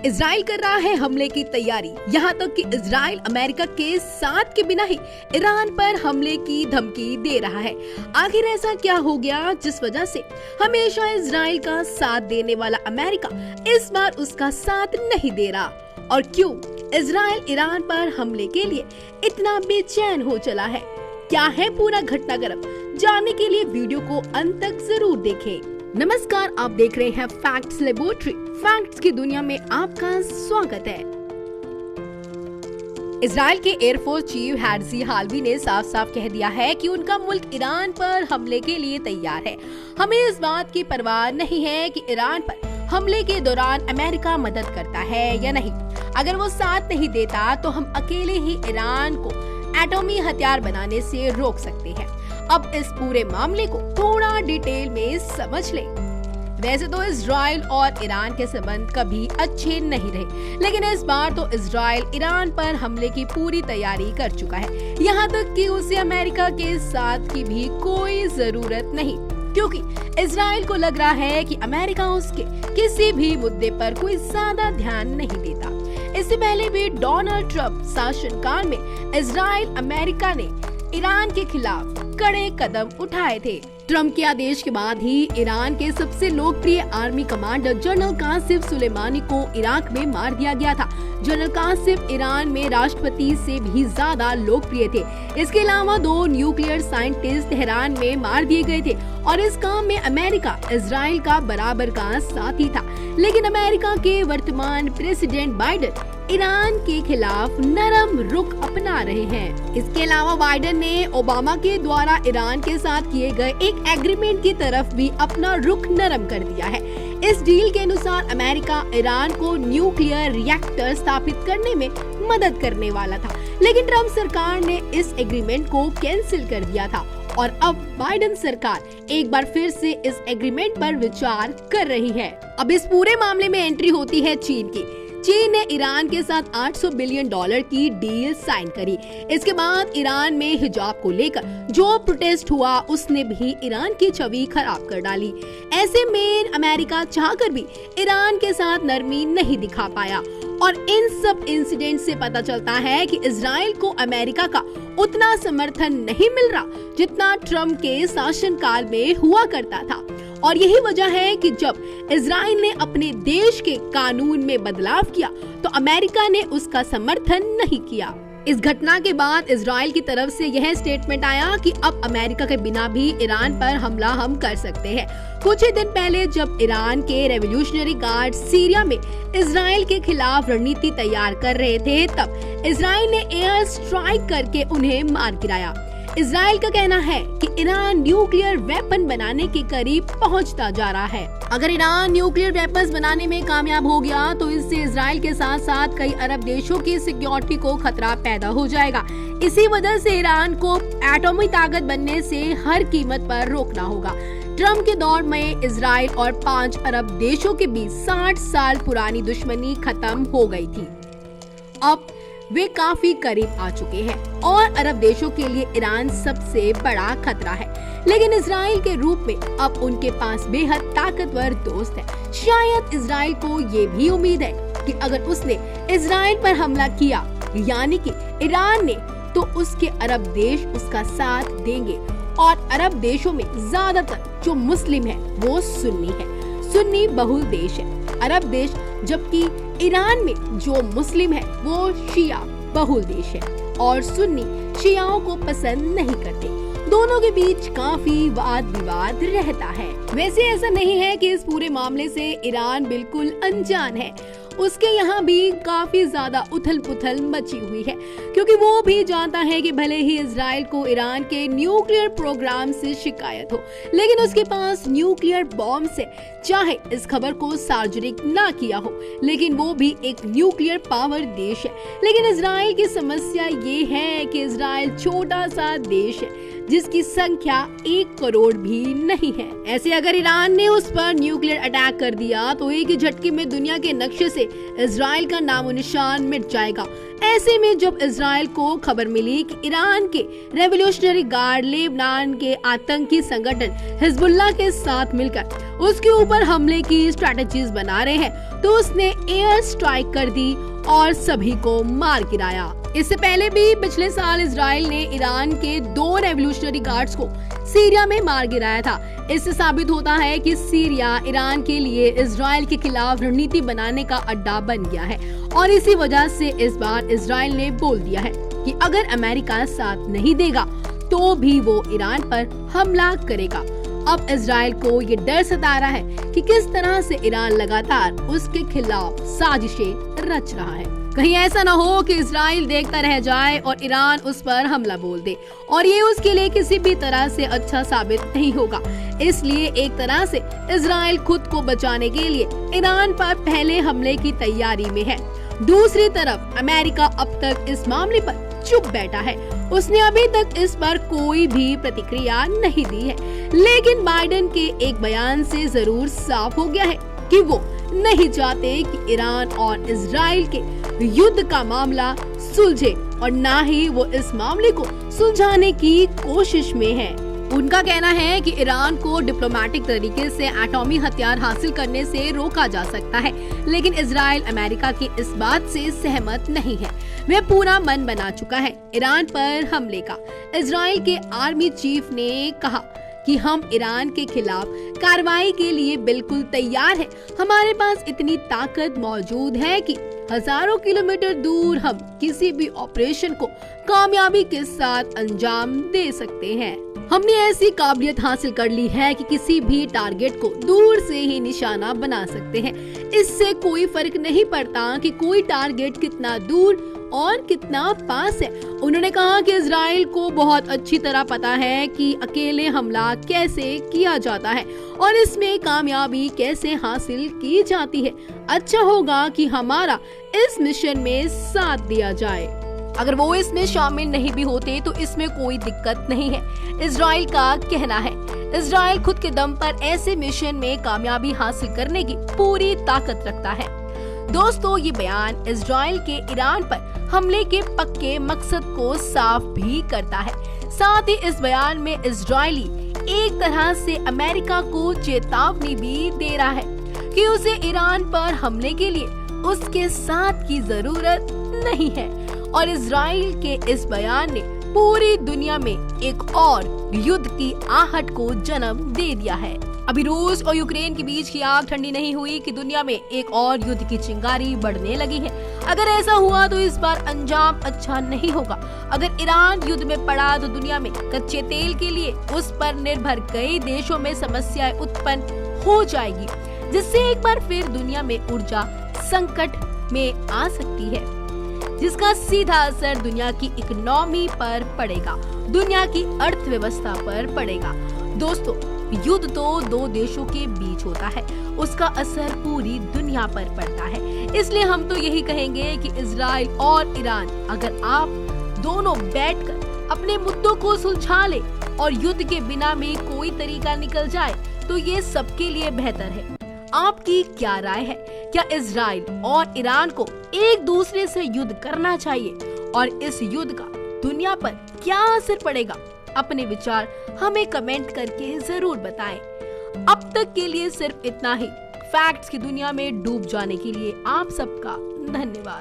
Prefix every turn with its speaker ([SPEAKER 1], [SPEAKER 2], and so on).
[SPEAKER 1] Israel कर रहा है हमले की तैयारी। यहाँ तक कि इजराइल अमेरिका के साथ के बिना ही ईरान पर हमले की धमकी दे रहा है। आखिर ऐसा क्या हो गया जिस वजह से हमेशा इजराइल का साथ देने वाला अमेरिका इस बार उसका साथ नहीं दे रहा, और क्यों इजराइल ईरान पर हमले के लिए इतना बेचैन हो चला है? क्या है पूरा घटनाक्रम? जानने के लिए वीडियो को अंत तक जरूर देखें। नमस्कार, आप देख रहे हैं फैक्ट्स लेबोरेटरी। फैक्ट्स की दुनिया में आपका स्वागत है। इजराइल के एयरफोर्स चीफ हेर्जी हालवी ने साफ साफ कह दिया है कि उनका मुल्क ईरान पर हमले के लिए तैयार है। हमें इस बात की परवाह नहीं है कि ईरान पर हमले के दौरान अमेरिका मदद करता है या नहीं। अगर वो साथ नहीं देता तो हम अकेले ही ईरान को एटॉमी हथियार बनाने से रोक सकते हैं। अब इस पूरे मामले को थोड़ा डिटेल में समझ लें। वैसे तो इजराइल और ईरान के संबंध कभी अच्छे नहीं रहे, लेकिन इस बार तो इजराइल ईरान पर हमले की पूरी तैयारी कर चुका है। यहाँ तक कि उसे अमेरिका के साथ की भी कोई जरूरत नहीं, क्योंकि इजराइल को लग रहा है कि अमेरिका उसके किसी भी मुद्दे पर कोई ज्यादा ध्यान नहीं देता। इससे पहले भी डोनाल्ड ट्रंप शासनकाल में इजराइल अमेरिका ने ईरान के खिलाफ कड़े कदम उठाए थे। ट्रंप के आदेश के बाद ही ईरान के सबसे लोकप्रिय army commander general Qasem Soleimani को इराक में मार दिया गया था। जनरल कासिम ईरान में राष्ट्रपति से भी ज्यादा लोकप्रिय थे। इसके अलावा 2 न्यूक्लियर साइंटिस्ट तेहरान में मार दिए गए थे, और इस काम में अमेरिका इजराइल का बराबर का साथी था। लेकिन अमेरिका के वर्तमान प्रेसिडेंट बाइडेन ईरान के खिलाफ नरम रुख अपना रहे हैं। इसके अलावा बाइडेन ने ओबामा के द्वारा ईरान के साथ किए गए एक एग्रीमेंट की तरफ भी अपना रुख नरम कर दिया है। इस डील के अनुसार अमेरिका ईरान को न्यूक्लियर रिएक्टर स्थापित करने में मदद करने वाला था, लेकिन ट्रंप सरकार ने इस एग्रीमेंट को कैंसिल कर दिया था, और अब बाइडेन सरकार एक बार फिर से इस एग्रीमेंट पर विचार कर रही है। अब इस पूरे मामले में एंट्री होती है चीन की। चीन ने ईरान के साथ $800 बिलियन की डील साइन करी। इसके बाद ईरान में हिजाब को लेकर जो प्रोटेस्ट हुआ उसने भी ईरान की छवि खराब कर डाली। ऐसे में अमेरिका चाहकर भी ईरान के साथ नरमी नहीं दिखा पाया, और इन सब इंसिडेंट से पता चलता है कि इजराइल को अमेरिका का उतना समर्थन नहीं मिल रहा जितना ट्रंप के शासनकाल में हुआ करता था। और यही वजह है कि जब इजराइल ने अपने देश के कानून में बदलाव किया तो अमेरिका ने उसका समर्थन नहीं किया। इस घटना के बाद इजराइल की तरफ से यह स्टेटमेंट आया कि अब अमेरिका के बिना भी ईरान पर हमला हम कर सकते हैं। कुछ ही दिन पहले जब ईरान के रेवोल्यूशनरी गार्ड सीरिया में इजराइल के खिलाफ रणनीति तैयार कर रहे थे, तब इजराइल ने एयर स्ट्राइक करके उन्हें मार गिराया। इजराइल का कहना है कि ईरान न्यूक्लियर वेपन बनाने के करीब पहुंचता जा रहा है। अगर ईरान न्यूक्लियर वेपन्स बनाने में कामयाब हो गया तो इससे इजराइल के साथ साथ कई अरब देशों की सिक्योरिटी को खतरा पैदा हो जाएगा। इसी वजह से ईरान को एटॉमिक ताकत बनने से हर कीमत पर रोकना होगा। ट्रंप के दौर में इजराइल और 5 अरब देशों के बीच 60 साल पुरानी दुश्मनी खत्म हो गई थी। अब वे काफी करीब आ चुके हैं, और अरब देशों के लिए ईरान सबसे बड़ा खतरा है। लेकिन इजराइल के रूप में अब उनके पास बेहद ताकतवर दोस्त है। शायद इजराइल को ये भी उम्मीद है कि अगर उसने इजराइल पर हमला किया, यानी कि ईरान ने, तो उसके अरब देश उसका साथ देंगे। और अरब देशों में ज्यादातर जो मुस्लिम है वो सुन्नी है, सुन्नी बहुल देश है अरब देश, जबकि ईरान में जो मुस्लिम है वो शिया बहुल देश है, और सुन्नी शियाओं को पसंद नहीं करते। दोनों के बीच काफी वाद विवाद रहता है। वैसे ऐसा नहीं है कि इस पूरे मामले से ईरान बिल्कुल अनजान है। उसके यहाँ भी काफी ज्यादा उथल पुथल मची हुई है, क्योंकि वो भी जानता है कि भले ही इजराइल को ईरान के न्यूक्लियर प्रोग्राम से शिकायत हो, लेकिन उसके पास न्यूक्लियर बॉम्ब से, चाहे इस खबर को सार्वजनिक ना किया हो, लेकिन वो भी एक न्यूक्लियर पावर देश है। लेकिन इजराइल की समस्या ये है कि इजराइल छोटा सा देश है जिसकी संख्या 1 करोड़ भी नहीं है। ऐसे अगर ईरान ने उस पर न्यूक्लियर अटैक कर दिया तो एक ही झटके में दुनिया के नक्शे से इजराइल का नामो निशान मिट जाएगा। ऐसे में जब इजराइल को खबर मिली कि ईरान के रेवोल्यूशनरी गार्ड लेबनान के आतंकी संगठन हिजबुल्लाह के साथ मिलकर उसके ऊपर हमले की स्ट्रैटेजीज बना रहे हैं, तो उसने एयर स्ट्राइक कर दी और सभी को मार गिराया। इससे पहले भी पिछले साल इजराइल ने ईरान के 2 रेवोल्यूशनरी गार्ड्स को सीरिया में मार गिराया था। इससे साबित होता है कि सीरिया ईरान के लिए इजराइल के खिलाफ रणनीति बनाने का अड्डा बन गया है और इसी वजह से इस बार इजराइल ने बोल दिया है कि अगर अमेरिका साथ नहीं देगा तो भी वो ईरान पर हमला करेगा। अब इजराइल को ये डर सता रहा है कि किस तरह से ईरान लगातार उसके खिलाफ साजिशें रच रहा है। कहीं ऐसा ना हो कि इजराइल देखता रह जाए और ईरान उस पर हमला बोल दे, और ये उसके लिए किसी भी तरह से अच्छा साबित नहीं होगा। इसलिए एक तरह से इजराइल खुद को बचाने के लिए ईरान पर पहले हमले की तैयारी में है। दूसरी तरफ अमेरिका अब तक इस मामले पर चुप बैठा है। उसने अभी तक इस पर कोई भी प्रतिक्रिया नहीं दी है, लेकिन बाइडेन के एक बयान से जरूर साफ हो गया है कि वो नहीं चाहते कि ईरान और इजराइल के युद्ध का मामला सुलझे और ना ही वो इस मामले को सुलझाने की कोशिश में है। उनका कहना है कि ईरान को डिप्लोमेटिक तरीके से एटॉमी हथियार हासिल करने से रोका जा सकता है, लेकिन इजराइल अमेरिका की इस बात से सहमत नहीं है। वह पूरा मन बना चुका है ईरान पर हमले का। इजराइल के आर्मी चीफ ने कहा कि हम ईरान के खिलाफ कार्रवाई के लिए बिल्कुल तैयार हैं। हमारे पास इतनी ताकत मौजूद है कि हजारों किलोमीटर दूर हम किसी भी ऑपरेशन को कामयाबी के साथ अंजाम दे सकते हैं। हमने ऐसी काबिलियत हासिल कर ली है कि किसी भी टारगेट को दूर से ही निशाना बना सकते हैं। इससे कोई फर्क नहीं पड़ता कि कोई टारगेट कितना दूर और कितना पास है। उन्होंने कहा कि इजराइल को बहुत अच्छी तरह पता है कि अकेले हमला कैसे किया जाता है और इसमें कामयाबी कैसे हासिल की जाती है। अच्छा होगा कि हमारा इस मिशन में साथ दिया जाए। अगर वो इसमें शामिल नहीं भी होते तो इसमें कोई दिक्कत नहीं है, इजराइल का कहना है। इजराइल खुद के दम पर ऐसे मिशन में कामयाबी हासिल करने की पूरी ताकत रखता है। दोस्तों, ये बयान इजराइल के ईरान पर हमले के पक्के मकसद को साफ भी करता है। साथ ही इस बयान में इजरायली एक तरह से अमेरिका को चेतावनी भी दे रहा है कि उसे ईरान पर हमले के लिए उसके साथ की जरूरत नहीं है। और इजराइल के इस बयान ने पूरी दुनिया में एक और युद्ध की आहट को जन्म दे दिया है। अभी रूस और यूक्रेन के बीच की आग ठंडी नहीं हुई कि दुनिया में एक और युद्ध की चिंगारी बढ़ने लगी है। अगर ऐसा हुआ तो इस बार अंजाम अच्छा नहीं होगा। अगर ईरान युद्ध में पड़ा तो दुनिया में कच्चे तेल के लिए उस पर निर्भर कई देशों में समस्याएं उत्पन्न हो जाएगी, जिससे एक बार फिर दुनिया में ऊर्जा संकट में आ सकती है, जिसका सीधा असर दुनिया की इकोनॉमी पर पड़ेगा, दुनिया की अर्थव्यवस्था पर पड़ेगा। दोस्तों, युद्ध तो 2 देशों के बीच होता है, उसका असर पूरी दुनिया पर पड़ता है। इसलिए हम तो यही कहेंगे कि इजराइल और ईरान अगर आप दोनों बैठकर अपने मुद्दों को सुलझा ले और युद्ध के बिना में कोई तरीका निकल जाए तो ये सबके लिए बेहतर है। आपकी क्या राय है? क्या इजराइल और ईरान को एक दूसरे से युद्ध करना चाहिए और इस युद्ध का दुनिया पर क्या असर पड़ेगा? अपने विचार हमें कमेंट करके जरूर बताएं। अब तक के लिए सिर्फ इतना ही। फैक्ट्स की दुनिया में डूब जाने के लिए आप सबका धन्यवाद।